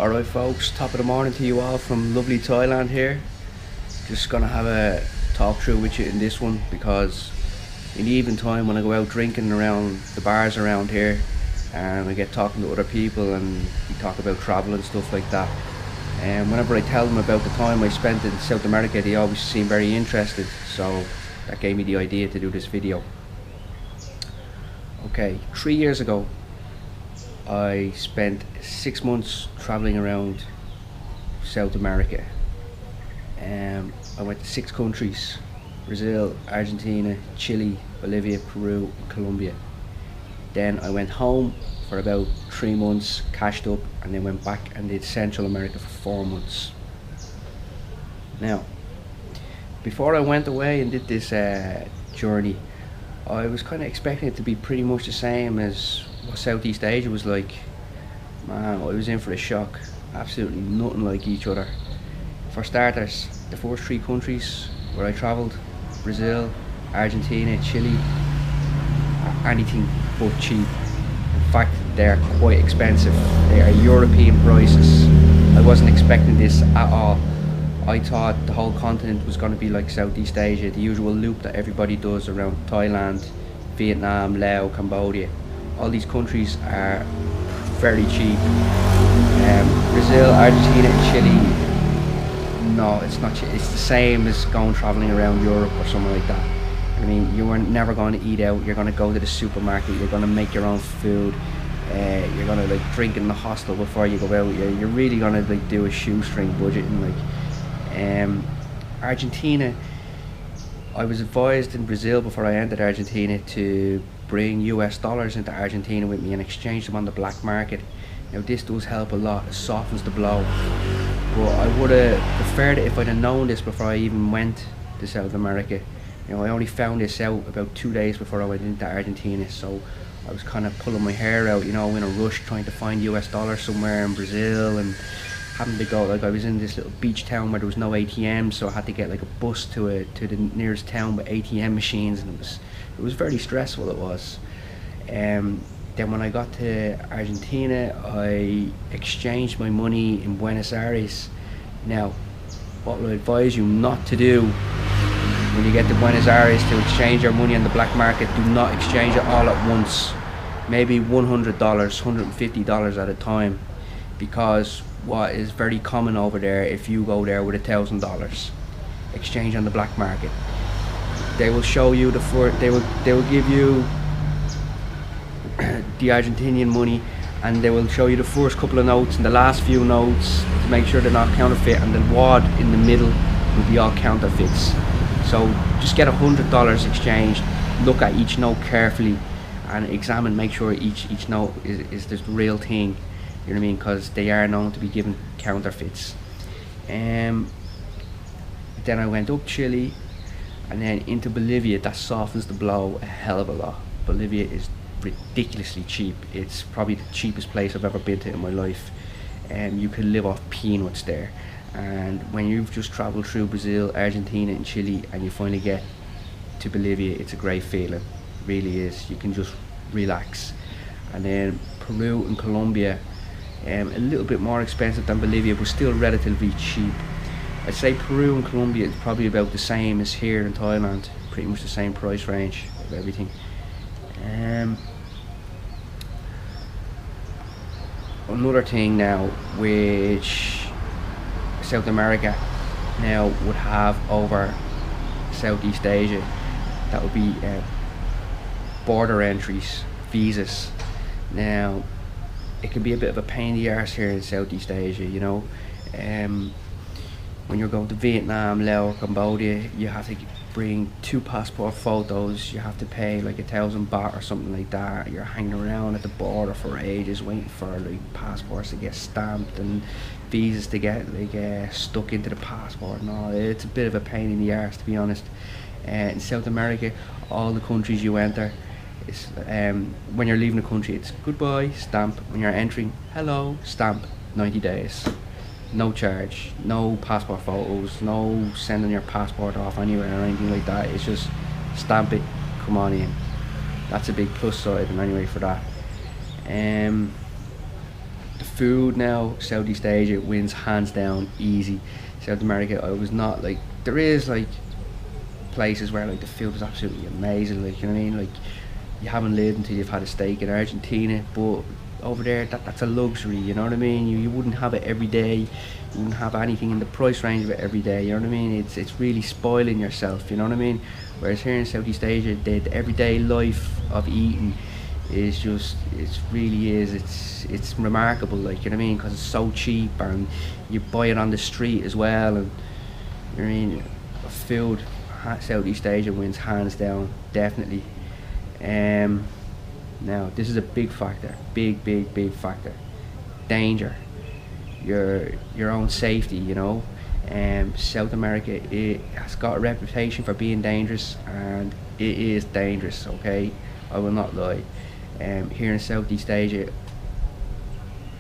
Alright folks, top of the morning to you all from lovely Thailand here. Just gonna have a talk through with you in this one because in the evening time when I go out drinking around the bars around here and I get talking to other people and we talk about travel and stuff like that, and whenever I tell them about the time I spent in South America, they always seem very interested, so that gave me the idea to do this video. Okay, 3 years ago I spent 6 months traveling around South America. I went to 6 countries: Brazil, Argentina, Chile, Bolivia, Peru, and Colombia. Then I went home for about 3 months, cashed up, and then went back and did Central America for 4 months. Now, before I went away and did this journey, I was kind of expecting it to be pretty much the same as what Southeast Asia was like. Man, I was in for a shock. Absolutely nothing like each other. For starters, the first 3 countries where I travelled, Brazil, Argentina, Chile, are anything but cheap. In fact, they are quite expensive. They are European prices. I wasn't expecting this at all. I thought the whole continent was going to be like Southeast Asia, the usual loop that everybody does around Thailand, Vietnam, Laos, Cambodia. All these countries are very cheap. Brazil, Argentina and Chile, no, it's not cheap. It's the same as going travelling around Europe or something like that. I mean, you are never going to eat out. You're going to go to the supermarket, you're going to make your own food, you're going to like drink in the hostel before you go out. You're really going to like do a shoestring budget. And like Argentina, I was advised in Brazil before I entered Argentina to bring US dollars into Argentina with me and exchange them on the black market. Now this does help a lot, it softens the blow, but I would have preferred it if I'd have known this before I even went to South America. You know, I only found this out about 2 days before I went into Argentina, so I was kind of pulling my hair out, you know, in a rush trying to find US dollars somewhere in Brazil, and having to go, like I was in this little beach town where there was no ATM, so I had to get like a bus to the nearest town with ATM machines, and it was very stressful, it was. Then when I got to Argentina, I exchanged my money in Buenos Aires. Now, what will I advise you not to do when you get to Buenos Aires to exchange your money on the black market? Do not exchange it all at once. Maybe $100, $150 at a time, because what is very common over there, if you go there with $1,000 exchange on the black market, they will show you they will give you the Argentinian money, and they will show you the first couple of notes and the last few notes to make sure they're not counterfeit, and the wad in the middle will be all counterfeits. So just get $100 exchanged, look at each note carefully and examine, make sure each note is the real thing. You know what I mean? Because they are known to be given counterfeits. Then I went up Chile and then into Bolivia. That softens the blow a hell of a lot. Bolivia is ridiculously cheap. It's probably the cheapest place I've ever been to in my life. You can live off peanuts there. And when you've just travelled through Brazil, Argentina and Chile and you finally get to Bolivia, it's a great feeling. It really is. You can just relax. And then Peru and Colombia, a little bit more expensive than Bolivia, but still relatively cheap. I'd say Peru and Colombia is probably about the same as here in Thailand, pretty much the same price range of everything. Another thing now which South America now would have over Southeast Asia, that would be border entries, visas. Now it can be a bit of a pain in the arse here in Southeast Asia, you know. When you're going to Vietnam, Laos, Cambodia, you have to bring 2 passport photos. You have to pay like 1,000 baht or something like that. You're hanging around at the border for ages waiting for like passports to get stamped and visas to get like stuck into the passport and all. It's a bit of a pain in the arse, to be honest. In South America, all the countries you enter, it's, when you're leaving the country, it's goodbye, stamp. When you're entering, hello, stamp, 90 days. No charge, no passport photos, no sending your passport off anywhere or anything like that. It's just stamp it, come on in. That's a big plus side, and anyway, for that. The The food now, Southeast Asia wins hands down, easy. South America, I was not like, there is like places where like the food is absolutely amazing, like, you know what I mean, like you haven't lived until you've had a steak in Argentina, but over there that's a luxury, you know what I mean. You wouldn't have it every day, you wouldn't have anything in the price range of it every day, you know what I mean. It's really spoiling yourself, you know what I mean. Whereas here in Southeast Asia, the everyday life of eating is just, it really is, it's remarkable, like, you know what I mean, because it's so cheap and you buy it on the street as well, and you know what I mean. Food, Southeast Asia wins hands down, definitely. Now this is a big factor, big factor. Danger, your own safety, you know. South America, it has got a reputation for being dangerous, and it is dangerous, okay, I will not lie. Here in Southeast Asia,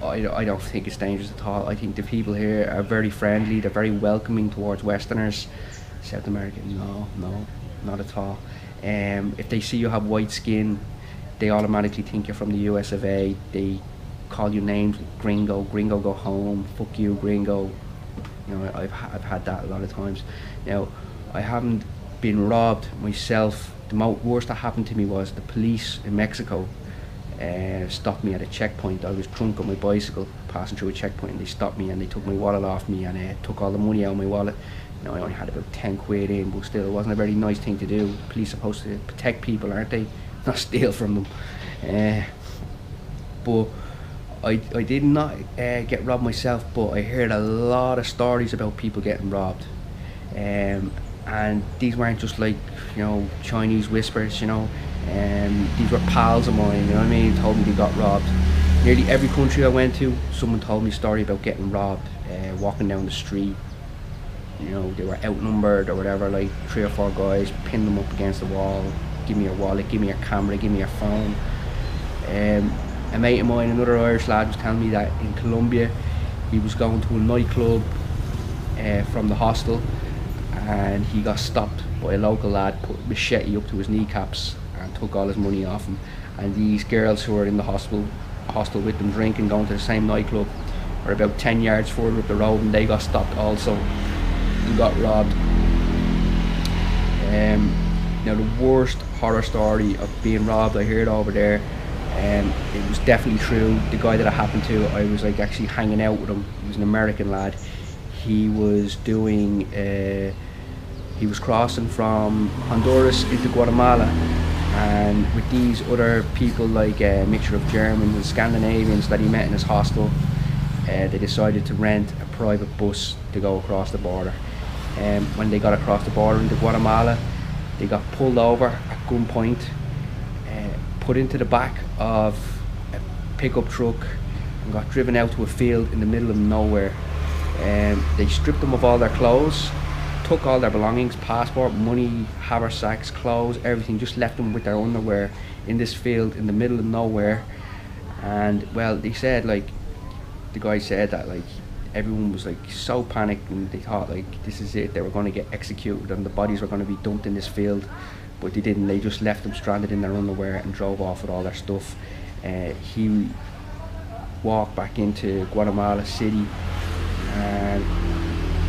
I don't think it's dangerous at all. I think the people here are very friendly, they're very welcoming towards Westerners. South America, no, not at all. If they see you have white skin, they automatically think you're from the US of A. They call you names like gringo, go home, fuck you gringo. You know, I've had that a lot of times. Now, I haven't been robbed myself. The worst that happened to me was the police in Mexico stopped me at a checkpoint. I was drunk on my bicycle passing through a checkpoint, and they stopped me and they took my wallet off me and took all the money out of my wallet. You know, I only had about 10 quid in, but still it wasn't a very nice thing to do. The police are supposed to protect people, aren't they? Not steal from them. But I did not get robbed myself, but I heard a lot of stories about people getting robbed. And these weren't just like, you know, Chinese whispers, you know. These were pals of mine, you know what I mean, told me they got robbed. Nearly every country I went to, someone told me a story about getting robbed, walking down the street. You know, they were outnumbered or whatever, like 3 or 4 guys, pinned them up against the wall. Give me your wallet, give me your camera, give me your phone. A mate of mine, another Irish lad, was telling me that in Colombia he was going to a nightclub from the hostel, and he got stopped by a local lad, put a machete up to his kneecaps and took all his money off him. And these girls who were in the hostel with them drinking, going to the same nightclub, were about 10 yards further up the road, and they got stopped also and got robbed. Now the worst horror story of being robbed I heard over there, it was definitely true. The guy that it happened to, I was like actually hanging out with him. He was an American lad. He was doing, he was crossing from Honduras into Guatemala, and with these other people, like a mixture of Germans and Scandinavians that he met in his hostel, they decided to rent a private bus to go across the border. When they got across the border into Guatemala, they got pulled over at gunpoint, put into the back of a pickup truck, and got driven out to a field in the middle of nowhere. They stripped them of all their clothes, took all their belongings, passport, money, haversacks, clothes, everything, just left them with their underwear in this field in the middle of nowhere. And well, they said, like, the guy said that like everyone was like so panicked, and they thought like this is it, they were going to get executed and the bodies were going to be dumped in this field, but they didn't. They just left them stranded in their underwear and drove off with all their stuff. He walked back into Guatemala City, and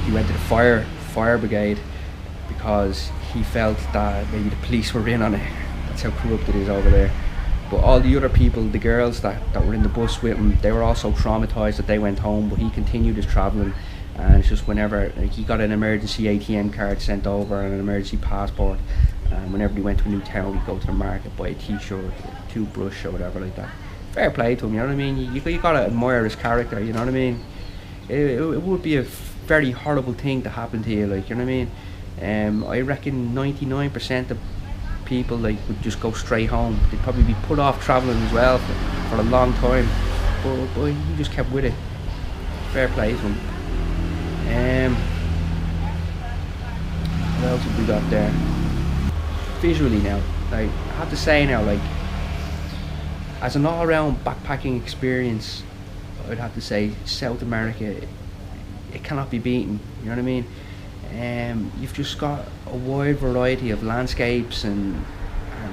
he went to the fire brigade because he felt that maybe the police were in on it. That's how corrupt it is over there. But all the other people, the girls that were in the bus with him, they were also traumatised that they went home, but he continued his travelling. And it's just whenever, like, he got an emergency ATM card sent over and an emergency passport, and whenever he went to a new town, he'd go to the market, buy a t-shirt, a toothbrush or whatever like that. Fair play to him, you know what I mean. You gotta admire his character, you know what I mean. It would be a very horrible thing to happen to you, like, you know what I mean. I reckon 99% of people like would just go straight home. They'd probably be put off travelling as well for a long time, but he just kept with it. Fair play to him. What else have we got there? Visually now, like, I have to say now, like, as an all-round backpacking experience, I'd have to say South America, it cannot be beaten, you know what I mean. You've just got a wide variety of landscapes and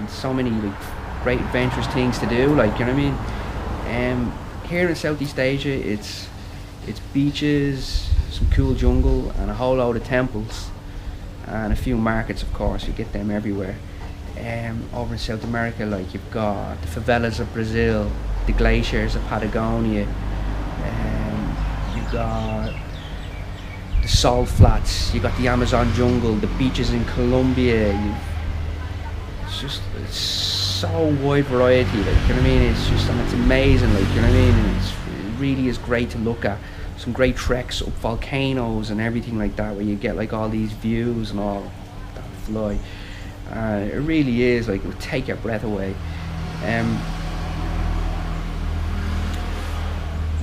so many like great adventurous things to do, like, you know what I mean. here in Southeast Asia, it's beaches, some cool jungle, and a whole load of temples, and a few markets. Of course, you get them everywhere. Over in South America, like you've got the favelas of Brazil, the glaciers of Patagonia, you've got the salt flats, you got the Amazon jungle, the beaches in Colombia. It's so wide variety, like, you know what I mean? It's just, and it's amazing, like, you know what I mean? And it really is great to look at. Some great treks up volcanoes and everything like that, where you get like all these views and all that fly. It really is like, it would take your breath away.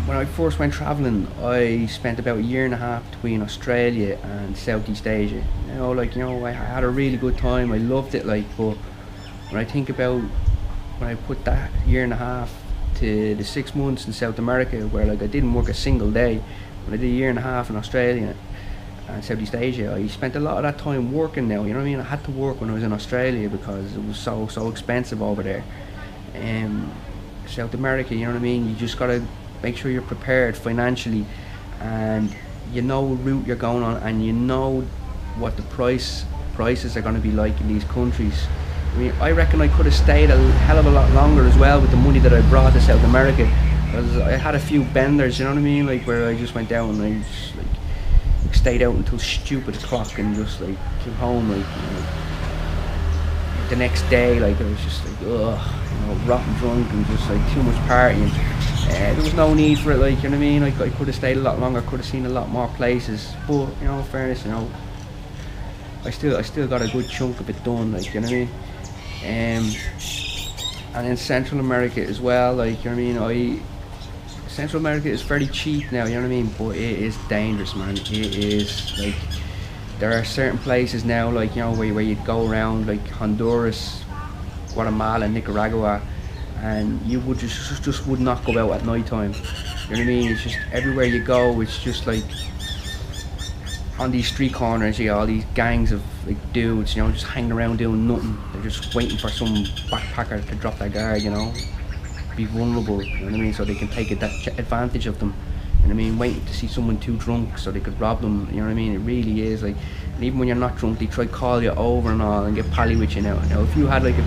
When I first went travelling, I spent about a year and a half between Australia and Southeast Asia. I had a really good time. I loved it, like, but when I think about when I put that year and a half to the 6 months in South America, where like I didn't work a single day, when I did a year and a half in Australia and Southeast Asia, I spent a lot of that time working now, you know what I mean? I had to work when I was in Australia because it was so expensive over there. South America, you know what I mean? You just gotta make sure you're prepared financially, and you know what route you're going on, and you know what the prices are going to be like in these countries. I mean, I reckon I could have stayed a hell of a lot longer as well with the money that I brought to South America, because I had a few benders, you know what I mean, like where I just went down and I just like stayed out until stupid o'clock and just like came home, like, you know, the next day, like I was just like, ugh, you know, rotten drunk and just like too much partying. There was no need for it, like, you know what I mean? Like, I could have stayed a lot longer, could have seen a lot more places, but, you know, in fairness, you know, I still got a good chunk of it done, like, you know what I mean? And in Central America as well, like, you know what I mean? Central America is very cheap now, you know what I mean? But it is dangerous, man. It is, like, there are certain places now, like, you know, where you go around, like Honduras, Guatemala, Nicaragua, and you would just would not go out at night time. You know what I mean? It's just everywhere you go, it's just like on these street corners, you got all these gangs of like dudes, you know, just hanging around doing nothing. They're just waiting for some backpacker to drop their guard, you know, be vulnerable, you know what I mean, so they can take advantage of them. You know what I mean? Waiting to see someone too drunk so they could rob them, you know what I mean? It really is like, and even when you're not drunk, they try to call you over and all and get pally with you now. Now, if you had like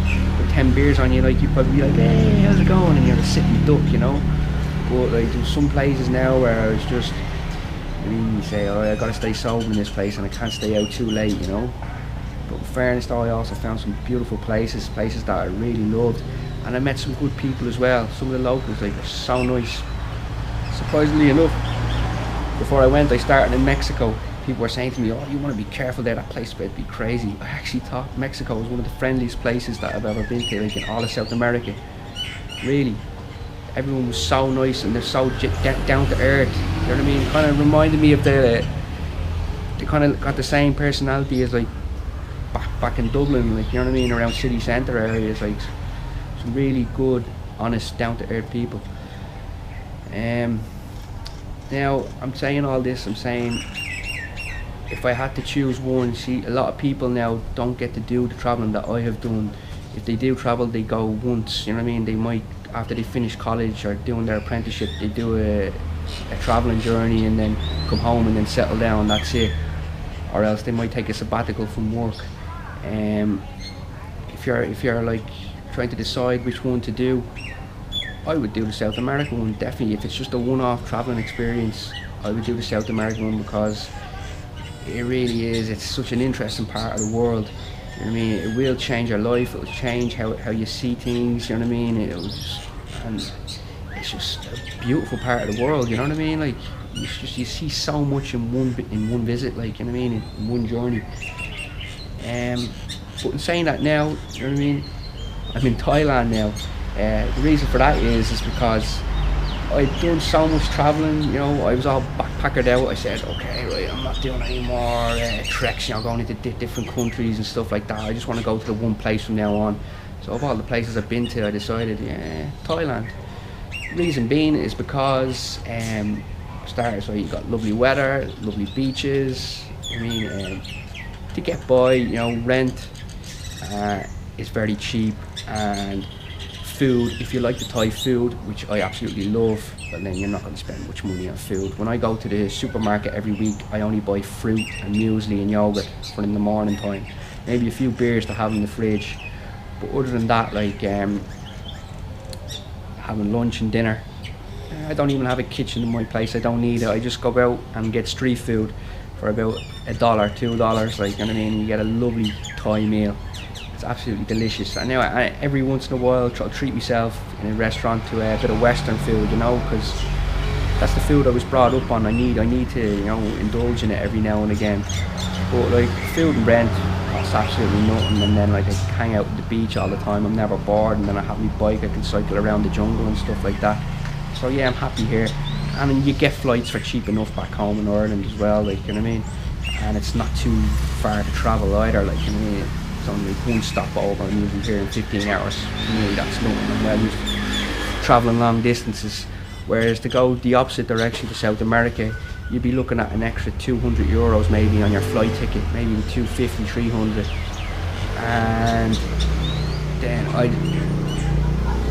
10 beers on you, like, you'd probably be like, hey, how's it going? And you're a sitting duck, you know? But like, there's some places now where it's just, I mean, you say, oh, I gotta stay sober in this place and I can't stay out too late, you know? But in fairness though, I also found some beautiful places that I really loved. And I met some good people as well. Some of the locals, like, they're so nice. Surprisingly enough, before I went, I started in Mexico. People were saying to me, oh, you want to be careful there, that place would be crazy. I actually thought Mexico was one of the friendliest places that I've ever been to, like in all of South America. Really. Everyone was so nice and they're so down to earth. You know what I mean? Kind of reminded me of they kind of got the same personality as like back in Dublin, like, you know what I mean, around city centre areas, like some really good, honest, down to earth people. Now, I'm saying all this, I'm saying if I had to choose one, see, a lot of people now don't get to do the travelling that I have done. If they do travel, they go once, you know what I mean? They might, after they finish college or doing their apprenticeship, they do a travelling journey and then come home and then settle down, that's it. Or else they might take a sabbatical from work. If you're like trying to decide which one to do, I would do the South American one, definitely. If it's just a one-off travelling experience, I would do the South American one, because it really is, it's such an interesting part of the world. You know what I mean? It will change your life, it'll change how you see things, you know what I mean? And it's just a beautiful part of the world, you know what I mean? Like, you see so much in one visit, like, you know what I mean, in one journey. But in saying that now, you know what I mean, I'm in Thailand now. The reason for that is because I'd done so much travelling, you know, I was all backpackered out. I said, okay, right, I'm not doing any more treks, you know, going into different countries and stuff like that. I just want to go to the one place from now on. So of all the places I've been to, I decided, yeah, Thailand. Reason being is because, starters, so you got lovely weather, lovely beaches. I mean, to get by, you know, rent is very cheap, and food, if you like the Thai food, which I absolutely love, well, then you're not going to spend much money on food. When I go to the supermarket every week, I only buy fruit and muesli and yogurt for in the morning time. Maybe a few beers to have in the fridge. But other than that, like having lunch and dinner, I don't even have a kitchen in my place. I don't need it. I just go out and get street food for about $1, $2. Like, you know what I mean? You get a lovely Thai meal. It's absolutely delicious. And every once in a while, I'll treat myself in a restaurant to a bit of Western food, you know, because that's the food I was brought up on. I need to, you know, indulge in it every now and again. But like, food and rent costs absolutely nothing. And then like, I can hang out at the beach all the time. I'm never bored. And then I have my bike. I can cycle around the jungle and stuff like that. So yeah, I'm happy here. And you get flights for cheap enough back home in Ireland as well, like, you know what I mean? And it's not too far to travel either, like, you know what I mean? It's only like one stop over, and usually here in 15 hours. For me, that's nothing. I'm well used to travelling long distances. Whereas to go the opposite direction to South America, you'd be looking at an extra €200 maybe on your flight ticket, maybe $250, $300. And then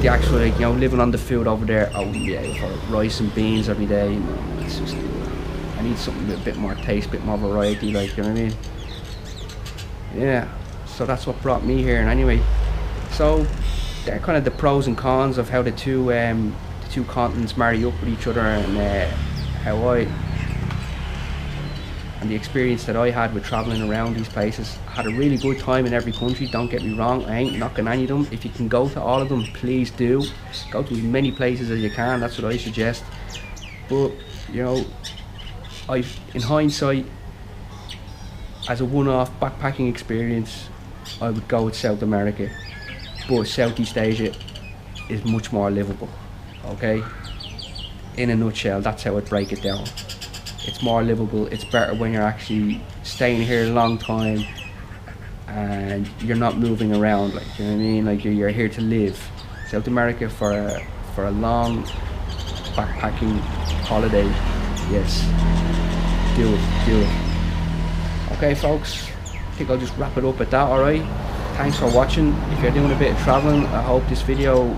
the actual, like, you know, living on the food over there, I wouldn't be able for rice and beans every day. You know, it's just, I need something with a bit more taste, a bit more variety, like, you know what I mean? Yeah, so that's what brought me here. And anyway, so they're kind of the pros and cons of how the two continents marry up with each other, and and the experience that I had with travelling around these places. I had a really good time in every country, don't get me wrong. I ain't knocking any of them. If you can go to all of them, please do. Go to as many places as you can, that's what I suggest. But, you know, in hindsight, as a one-off backpacking experience, I would go with South America. But Southeast Asia is much more livable, okay? In a nutshell, that's how I'd break it down. It's more livable. It's better when you're actually staying here a long time and you're not moving around, like, you know what I mean? Like, you're here to live. South America for a long backpacking holiday, yes, do it. Okay folks, I think I'll just wrap it up at that, alright? Thanks for watching. If you're doing a bit of traveling, I hope this video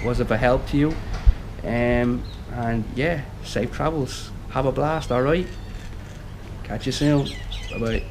was of a help to you. And yeah, safe travels. Have a blast, alright? Catch you soon. Bye bye.